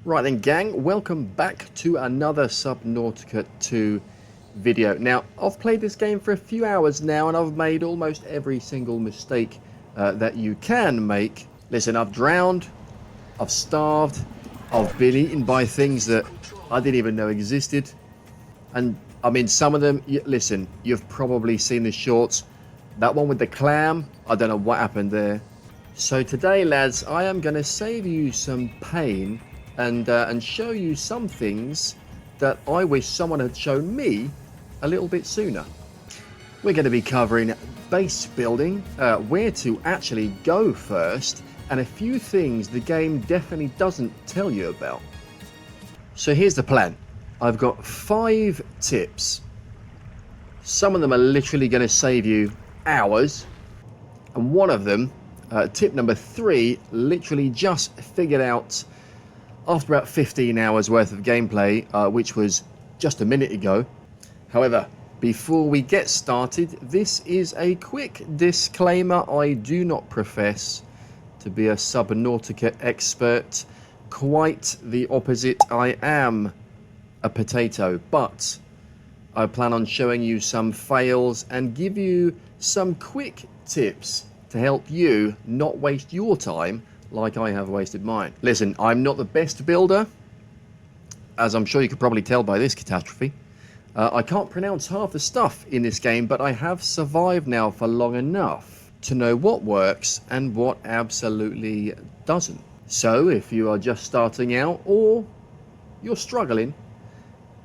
Right then gang, welcome back to another Subnautica 2 video. Now, I've played this game for a few hours now and I've made almost every single mistake that you can make. Listen, I've drowned, I've starved, I've been eaten by things that I didn't even know existed. And I mean, some of them, listen, you've probably seen the shorts. That one with the clam, I don't know what happened there. So today, lads, I am going to save you some pain and show you some things that I wish someone had shown me a little bit sooner. We're going to be covering base building, where to actually go first, and a few things the game definitely doesn't tell you about. So here's the plan. I've got 5 tips. Some of them are literally going to save you hours, and one of them, tip number 3, literally just figured out after about 15 hours worth of gameplay, which was just a minute ago. However, before we get started, this is a quick disclaimer. I do not profess to be a Subnautica expert. Quite the opposite. I am a potato, but I plan on showing you some fails and give you some quick tips to help you not waste your time like I have wasted mine. Listen, I'm not the best builder, as I'm sure you could probably tell by this catastrophe. I can't pronounce half the stuff in this game, but I have survived now for long enough to know what works and what absolutely doesn't. So if you are just starting out or you're struggling,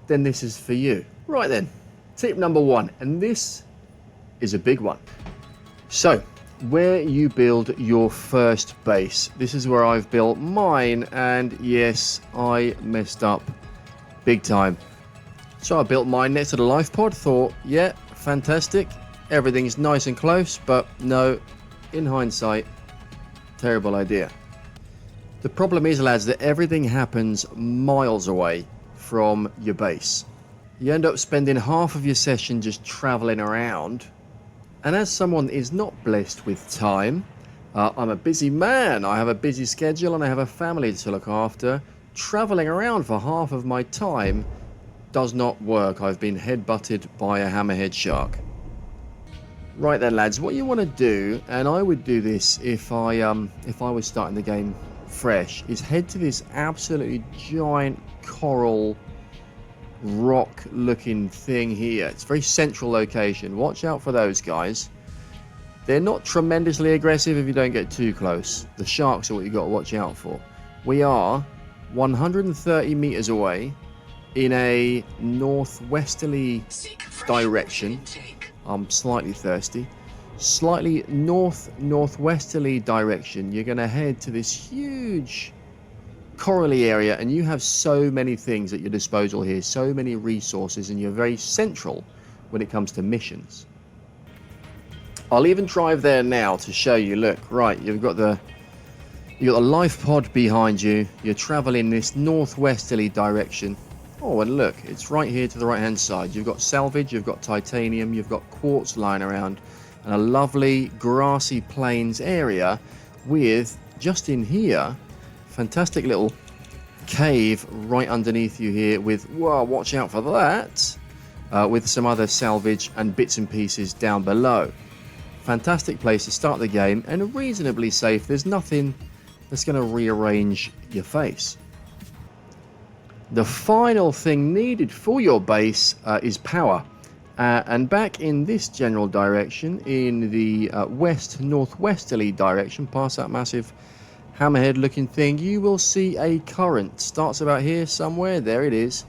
then this is for you. Right then, tip number 1, and this is a big one. So, where you build your first base. This is where I've built mine, and yes, I messed up big time. So I built mine next to the life pod, thought, yeah, fantastic, everything's nice and close, but no, in hindsight, terrible idea. The problem is, lads, that everything happens miles away from your base. You end up spending half of your session just traveling around. And as someone is not blessed with time, I'm a busy man, I have a busy schedule and I have a family to look after. Travelling around for half of my time does not work. I've been headbutted by a hammerhead shark. Right then, lads, what you want to do, and I would do this if I was starting the game fresh, is head to this absolutely giant coral rock looking thing here. It's a very central location. Watch out for those guys. They're not tremendously aggressive if you don't get too close. The sharks are what you got to watch out for. We are 130 meters away in a northwesterly direction. I'm slightly thirsty. Slightly northwesterly direction. You're going to head to this huge corally area, and you have so many things at your disposal here, so many resources, and you're very central when it comes to missions. I'll even drive there now to show you. Look, right, you've got the life pod behind you. You're traveling this northwesterly direction. Oh, and look, it's right here to the right hand side. You've got salvage, you've got titanium, you've got quartz lying around, and a lovely grassy plains area with, just in here, fantastic little cave right underneath you here with, wow, watch out for that, with some other salvage and bits and pieces down below. Fantastic place to start the game, and reasonably safe. There's nothing that's going to rearrange your face. The final thing needed for your base is power, and back in this general direction, in the west-northwesterly direction, past that massive hammerhead looking thing, you will see a current. Starts about here somewhere. There it is.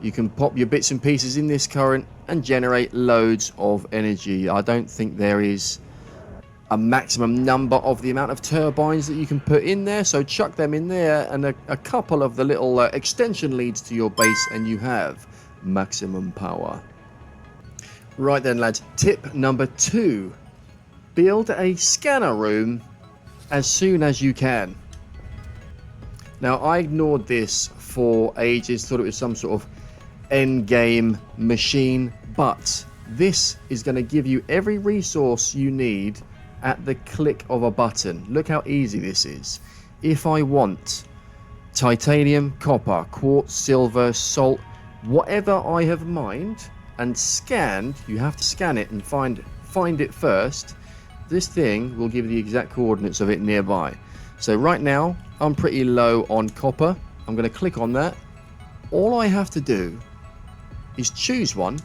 You can pop your bits and pieces in this current and generate loads of energy. I don't think there is a maximum number of the amount of turbines that you can put in there, so chuck them in there and a couple of the little extension leads to your base, and you have maximum power. Right then, lads, tip number 2, build a scanner room as soon as you can. Now, I ignored this for ages, thought it was some sort of end game machine, but this is going to give you every resource you need at the click of a button. Look how easy this is. If I want titanium, copper, quartz, silver, salt, whatever I have mined and scanned. You have to scan it and find it first. This thing will give you the exact coordinates of it nearby. So right now I'm pretty low on copper. I'm going to click on that. All I have to do is choose one.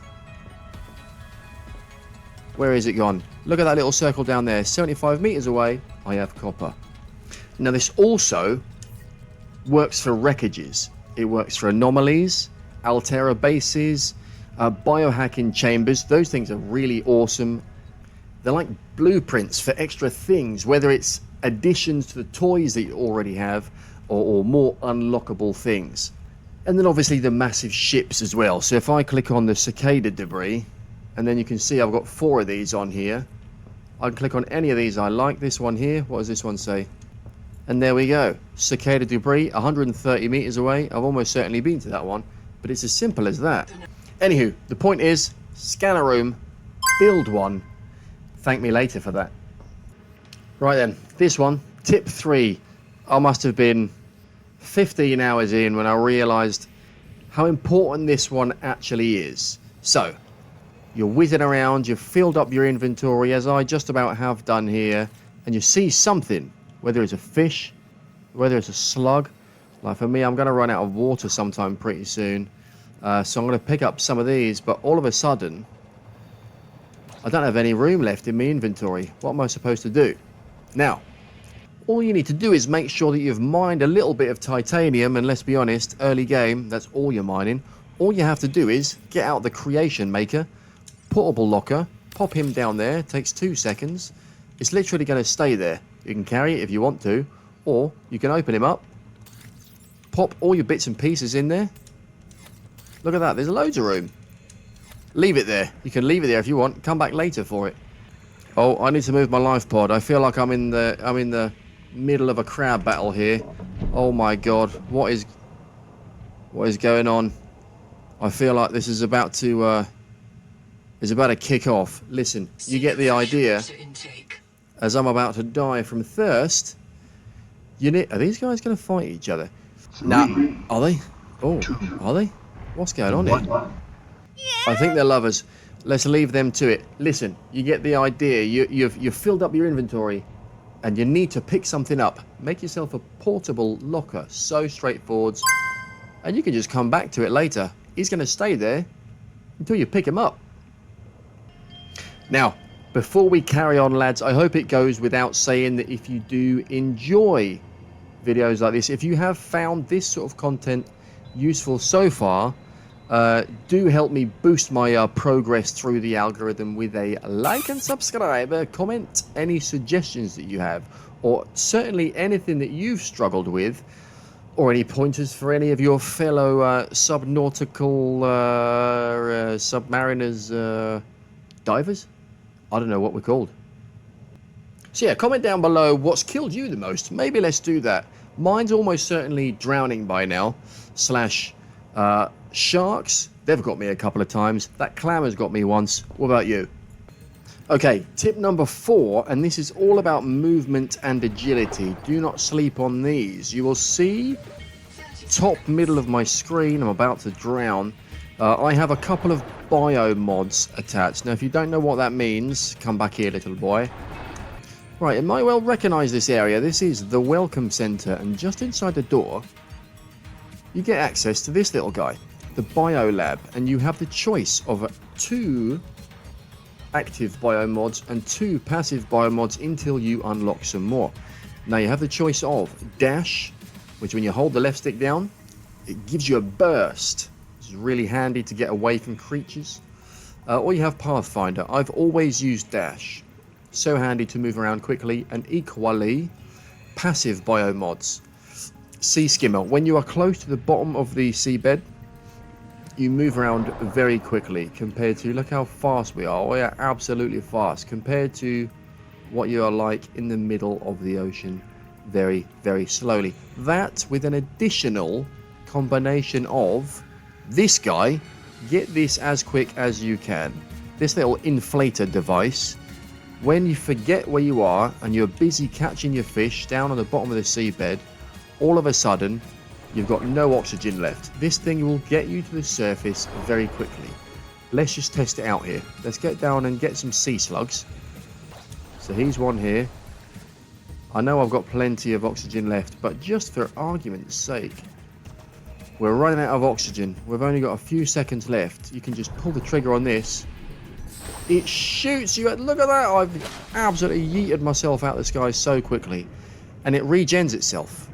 Where is it gone? Look at that little circle down there. 75 meters away, I have copper. Now this also works for wreckages. It works for anomalies, Altera bases, biohacking chambers. Those things are really awesome. They're like blueprints for extra things, whether it's additions to the toys that you already have or more unlockable things. And then obviously the massive ships as well. So if I click on the cicada debris, and then you can see I've got 4 of these on here. I can click on any of these I like. This one here, what does this one say? And there we go. Cicada debris, 130 meters away. I've almost certainly been to that one, but it's as simple as that. Anywho, the point is, scan a room, build one. Thank me later for that. Right then, this one, tip 3. I must have been 15 hours in when I realized how important this one actually is. So, you're whizzing around, you've filled up your inventory, as I just about have done here, and you see something, whether it's a fish, whether it's a slug. Like for me, I'm going to run out of water sometime pretty soon, so I'm going to pick up some of these, but all of a sudden, I don't have any room left in my inventory. What am I supposed to do? Now, all you need to do is make sure that you've mined a little bit of titanium, and let's be honest, early game, that's all you're mining. All you have to do is get out the creation maker, portable locker, pop him down there. It takes 2 seconds. It's literally going to stay there. You can carry it if you want to, or you can open him up, pop all your bits and pieces in there. Look at that, there's loads of room. Leave it there. You can leave it there if you want. Come back later for it. Oh, I need to move my life pod. I feel like I'm in the middle of a crab battle here. Oh my god, what is going on? I feel like this is about to kick off. Listen, you get the idea. As I'm about to die from thirst, are these guys going to fight each other? Nah, are they? Oh, are they? What's going on here? I think they're lovers. Let's leave them to it. Listen, you get the idea. You've filled up your inventory, and you need to pick something up. Make yourself a portable locker. So straightforward, and you can just come back to it later. He's going to stay there until you pick him up. Now, before we carry on, lads, I hope it goes without saying that if you do enjoy videos like this, if you have found this sort of content useful so far, do help me boost my progress through the algorithm with a like and subscribe. Comment any suggestions that you have, or certainly anything that you've struggled with, or any pointers for any of your fellow subnautical submariners, divers. I don't know what we're called. So yeah, comment down below what's killed you the most. Maybe let's do that. Mine's almost certainly drowning by now. Slash sharks. They've got me a couple of times. That clamor's got me once. What about you? Okay, tip number 4, and this is all about movement and agility. Do not sleep on these. You will see top middle of my screen. I'm about to drown. I have a couple of Biomods attached. Now, if you don't know what that means, come back here, little boy. Right, you might well recognize this area. This is the Welcome Center, and just inside the door, you get access to this little guy, the Bio Lab, and you have the choice of 2 active Biomods and 2 passive Biomods until you unlock some more. Now, you have the choice of Dash, which when you hold the left stick down, it gives you a burst. It's really handy to get away from creatures. Or you have Pathfinder. I've always used Dash. So handy to move around quickly. And equally, passive Biomods. Sea Skimmer. When you are close to the bottom of the seabed, you move around very quickly compared to, look how fast we are. We are absolutely fast compared to what you are like in the middle of the ocean. Very, very slowly. That with an additional combination of this guy, get this as quick as you can. This little inflator device, when you forget where you are and you're busy catching your fish down on the bottom of the seabed, all of a sudden you've got no oxygen left. This thing will get you to the surface very quickly. Let's just test it out here. Let's get down and get some sea slugs. So here's one here. I know I've got plenty of oxygen left, but just for argument's sake, we're running out of oxygen. We've only got a few seconds left. You can just pull the trigger on this. It shoots you. Look at that. I've absolutely yeeted myself out of the sky so quickly. And it regens itself.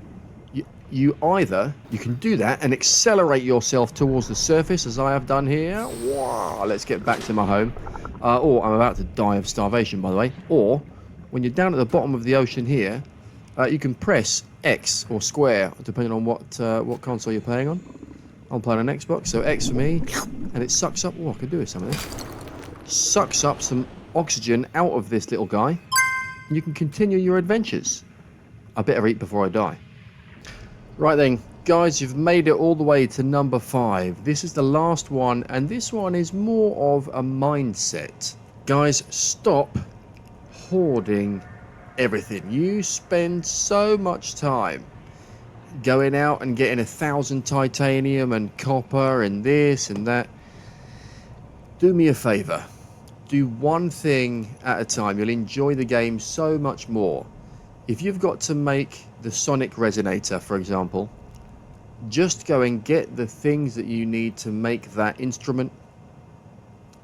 You can do that and accelerate yourself towards the surface, as I have done here. Wow, let's get back to my home. Or I'm about to die of starvation, by the way. Or when you're down at the bottom of the ocean here, you can press X or square, depending on what console you're playing on. I'm playing on Xbox, so X for me, and it sucks up. Oh, I could do with some of this. Sucks up some oxygen out of this little guy, and you can continue your adventures. I better eat before I die. Right then, guys, you've made it all the way to number 5. This is the last one, and this one is more of a mindset. Guys, stop hoarding everything. You spend so much time going out and getting 1,000 titanium and copper and this and that. Do me a favor. Do one thing at a time. You'll enjoy the game so much more. If you've got to make the sonic resonator, for example, just go and get the things that you need to make that instrument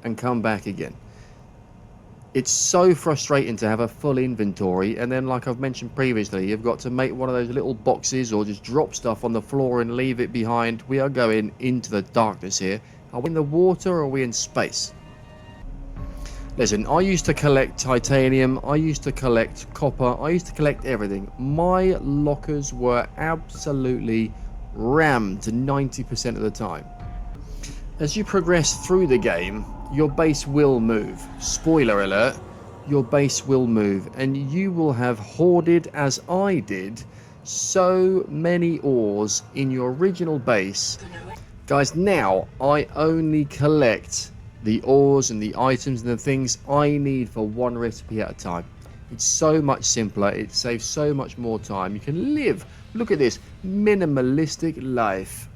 and come back again. It's so frustrating to have a full inventory, and then, like I've mentioned previously, you've got to make one of those little boxes or just drop stuff on the floor and leave it behind. We are going into the darkness here. Are we in the water or are we in space? Listen, I used to collect titanium, I used to collect copper, I used to collect everything. My lockers were absolutely rammed 90% of the time. As you progress through the game, your base will move. Spoiler alert, your base will move, and you will have hoarded, as I did, so many ores in your original base. Guys, now I only collect the ores and the items and the things I need for one recipe at a time. It's so much simpler, it saves so much more time. You can live, look at this, minimalistic life.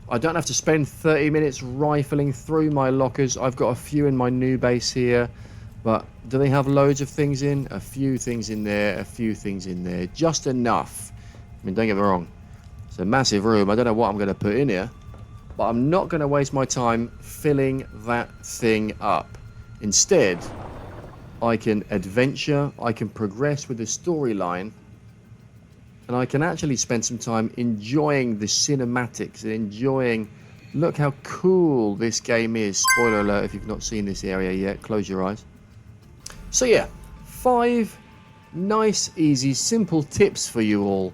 I don't have to spend 30 minutes rifling through my lockers. I've got a few in my new base here, but do they have loads of things in? A few things in there, a few things in there, just enough. I mean, don't get me wrong, it's a massive room. I don't know what I'm going to put in here, but I'm not going to waste my time filling that thing up. Instead, I can adventure, I can progress with the storyline, and I can actually spend some time enjoying the cinematics and enjoying, look how cool this game is. Spoiler alert if you've not seen this area yet, close your eyes. So yeah, 5 nice, easy, simple tips for you all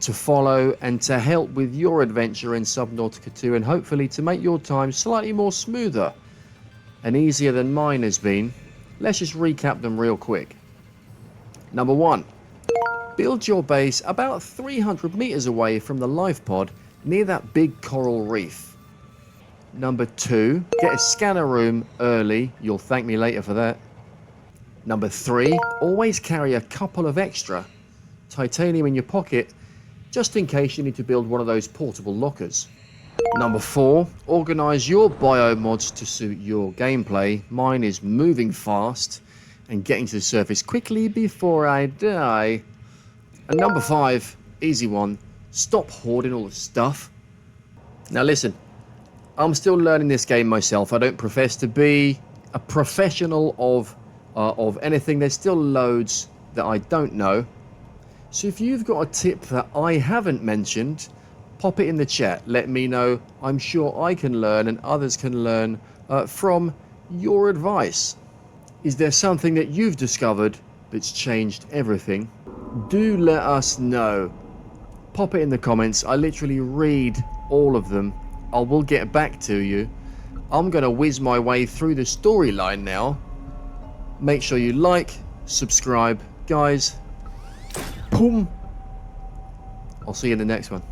to follow and to help with your adventure in Subnautica 2, and hopefully to make your time slightly more smoother and easier than mine has been. Let's just recap them real quick. Number 1, build your base about 300 meters away from the life pod near that big coral reef. Number 2, get a scanner room early. You'll thank me later for that. Number 3, always carry a couple of extra titanium in your pocket, just in case you need to build one of those portable lockers. Number 4, organize your biomods to suit your gameplay. Mine is moving fast and getting to the surface quickly before I die. And number 5, easy one, stop hoarding all the stuff. Now listen, I'm still learning this game myself. I don't profess to be a professional of anything. There's still loads that I don't know. So if you've got a tip that I haven't mentioned, pop it in the chat. Let me know. I'm sure I can learn and others can learn from your advice. Is there something that you've discovered that's changed everything? Do let us know. Pop it in the comments. I literally read all of them. I will get back to you. I'm going to whiz my way through the storyline now. Make sure you like, subscribe. Guys, boom. I'll see you in the next one.